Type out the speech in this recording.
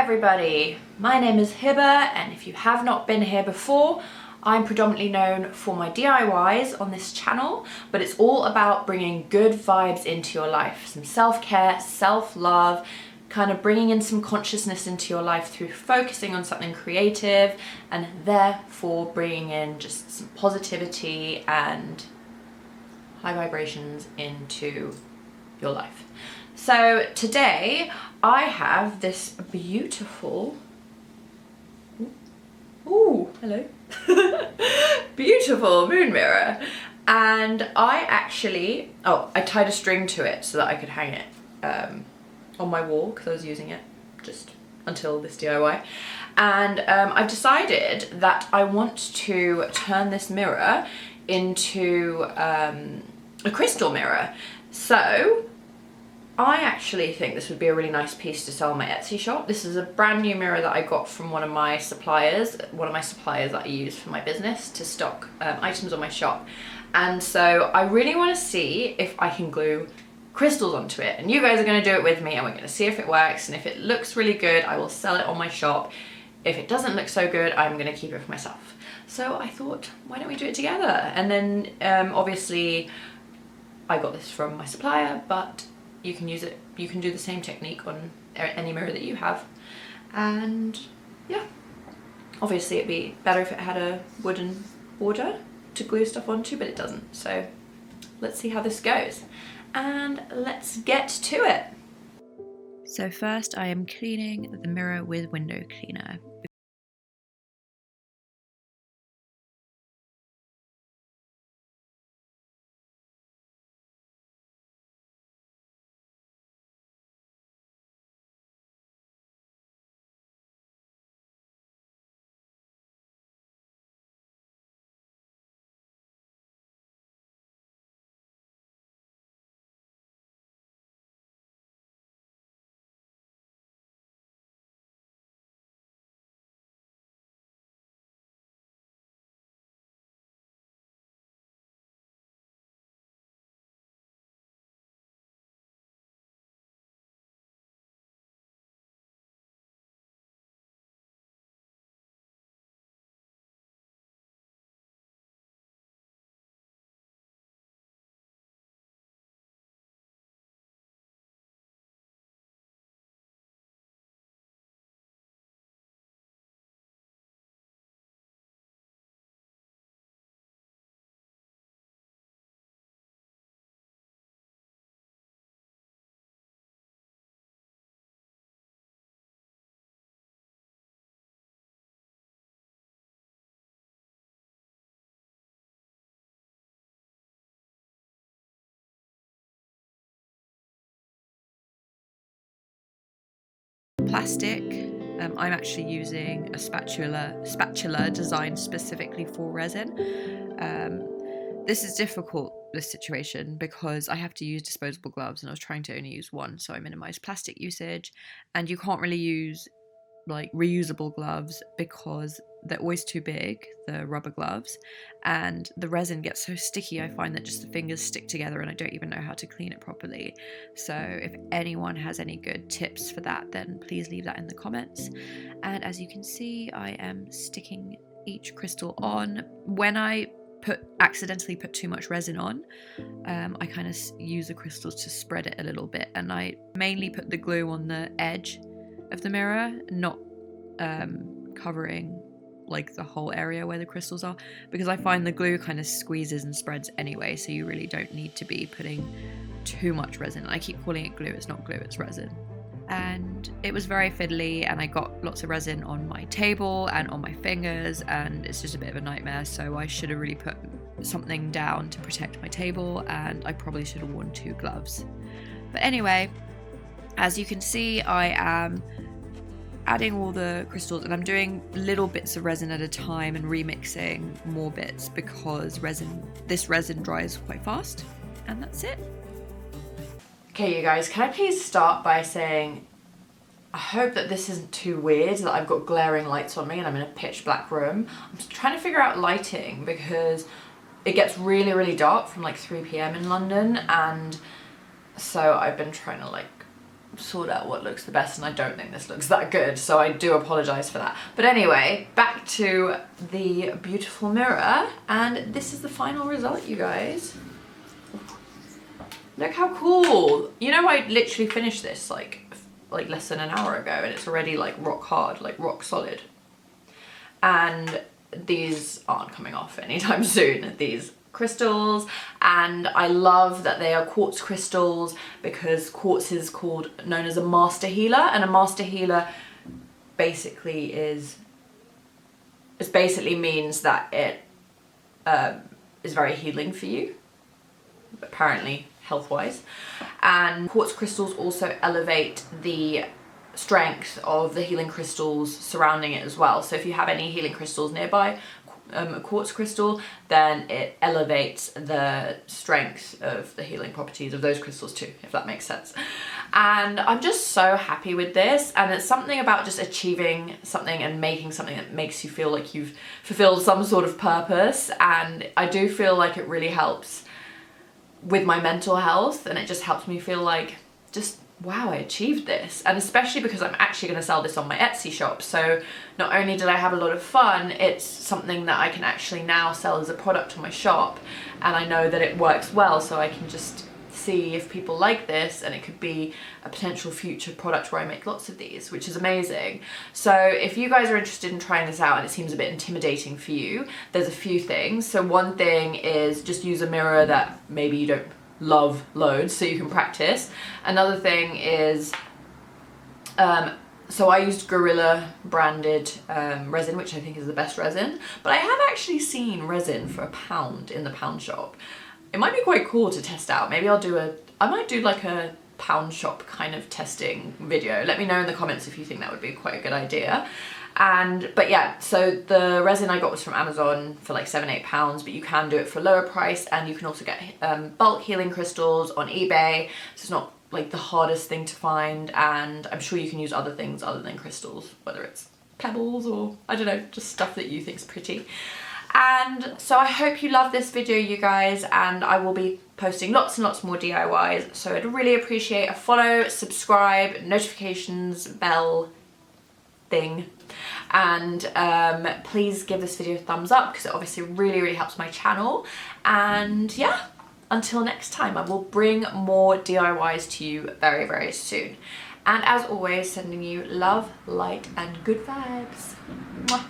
everybody, my name is Heba, and if you have not been here before, I'm predominantly known for my DIYs on this channel, but it's all about bringing good vibes into your life, some self-care, self-love, kind of bringing in some consciousness into your life through focusing on something creative, and therefore bringing in just some positivity and high vibrations into your life. So today I have this beautiful, hello, beautiful moon mirror, and I tied a string to it so that I could hang it on my wall because I was using it just until this DIY, and I've decided that I want to turn this mirror into a crystal mirror. So I actually think this would be a really nice piece to sell on my Etsy shop. This is a brand new mirror that I got from one of my suppliers that I use for my business to stock items on my shop. And so I really want to see if I can glue crystals onto it. And you guys are going to do it with me, and we're going to see if it works. And if it looks really good, I will sell it on my shop. If it doesn't look so good, I'm going to keep it for myself. So I thought, why don't we do it together? And then obviously I got this from my supplier, but you can use it, you can do the same technique on any mirror that you have. And yeah, obviously it'd be better if it had a wooden border to glue stuff onto, but it doesn't. So let's see how this goes, and let's get to it. So first I am cleaning the mirror with window cleaner. Plastic. I'm actually using a spatula designed specifically for resin. This is difficult, this situation, because I have to use disposable gloves and I was trying to only use one, so I minimized plastic usage. And you can't really use like reusable gloves because they're always too big, the rubber gloves, and the resin gets so sticky. I find that just the fingers stick together and I don't even know how to clean it properly. So if anyone has any good tips for that, then please leave that in the comments. And as you can see, I am sticking each crystal on. When I accidentally put too much resin on, I kind of use the crystals to spread it a little bit, and I mainly put the glue on the edge of the mirror, not covering like the whole area where the crystals are, because I find the glue kind of squeezes and spreads anyway, so you really don't need to be putting too much resin. I keep calling it glue, it's not glue, it's resin. And it was very fiddly, and I got lots of resin on my table and on my fingers, and it's just a bit of a nightmare. So I should have really put something down to protect my table, and I probably should have worn 2 gloves. But anyway, as you can see, I am adding all the crystals, and I'm doing little bits of resin at a time and remixing more bits because this resin dries quite fast. And that's it. Okay, you guys, can I please start by saying I hope that this isn't too weird, that I've got glaring lights on me and I'm in a pitch black room. I'm trying to figure out lighting because it gets really, really dark from like 3 PM in London, and so I've been trying to like sort out what looks the best, and I don't think this looks that good, so I do apologise for that. But anyway, back to the beautiful mirror, and this is the final result, you guys. Look how cool. You know, I literally finished this like less than an hour ago, and it's already like rock hard, like rock solid. And these aren't coming off anytime soon, these crystals. And I love that they are quartz crystals, because quartz is known as a master healer, and a master healer basically basically means that it is very healing for you, apparently health-wise. And quartz crystals also elevate the strength of the healing crystals surrounding it as well. So if you have any healing crystals nearby, a quartz crystal, then it elevates the strength of the healing properties of those crystals too, if that makes sense. And I'm just so happy with this, and it's something about just achieving something and making something that makes you feel like you've fulfilled some sort of purpose. And I do feel like it really helps with my mental health, and it just helps me feel like, just wow, I achieved this. And especially because I'm actually going to sell this on my Etsy shop, so not only did I have a lot of fun, it's something that I can actually now sell as a product on my shop, and I know that it works well, so I can just see if people like this, and it could be a potential future product where I make lots of these, which is amazing. So if you guys are interested in trying this out and it seems a bit intimidating for you, there's a few things. So one thing is just use a mirror that maybe you don't love loads, so you can practice. Another thing is so I used Gorilla branded resin, which I think is the best resin, but I have actually seen resin for £1 in the pound shop. It might be quite cool to test out. Maybe I might do like a pound shop kind of testing video. Let me know in the comments if you think that would be quite a good idea. But yeah, so the resin I got was from Amazon for like £7-8, but you can do it for a lower price, and you can also get bulk healing crystals on eBay. So it's not like the hardest thing to find, and I'm sure you can use other things other than crystals, whether it's pebbles or I don't know, just stuff that you think's pretty. And so I hope you love this video, you guys, and I will be posting lots and lots more DIYs, so I'd really appreciate a follow, subscribe, notifications, bell thing, and please give this video a thumbs up, because it obviously really helps my channel. And yeah, until next time, I will bring more DIYs to you very soon. And as always, sending you love, light and good vibes. Mwah.